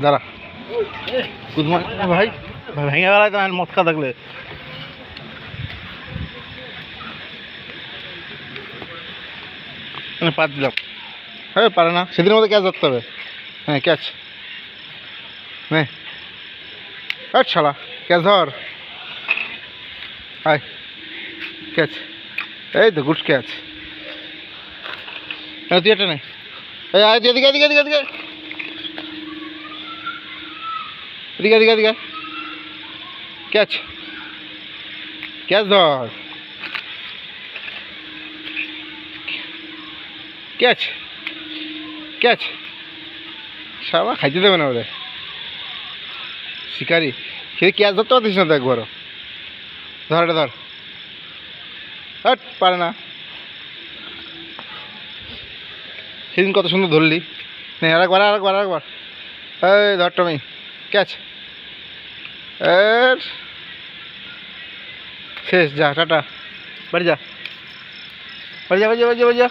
দাঁড়া good morning ভাই ভাই ভেঙে গেলায় তো মটকা থাকলে পা দিলাম। হ্যাঁ পারে না, সেদিনের মধ্যে ক্যাচ ধরতে হবে। হ্যাঁ ক্যাচ নে ছাড়া ক্যাচ ধর। আয় ক্যাচ, এই তো গুড ক্যাচ। তুই একটা নে, এই আয় এদিকে এদিকে এদিকে এদিকে এদিকে এদিকে এদিকে ক্যাচ ক্যাচ ধর ক্যাচ ক্যাচ। সারা খাইতে দেবে না ওরে শিকারি, সে ক্যাচ ধরতে পারতিস না তো একবারও। ধর এটা ধর, হট পারে না। সেদিন কত সুন্দর ধরলি। নে আরেকবার আরেকবার আরেকবার, এই ধর টমি ক্যাচ। এর শেষ, যা টাটা, বাড়ি যা বাড়ি যা বাড়ি যা বাড়ি যা বাড়ি যা।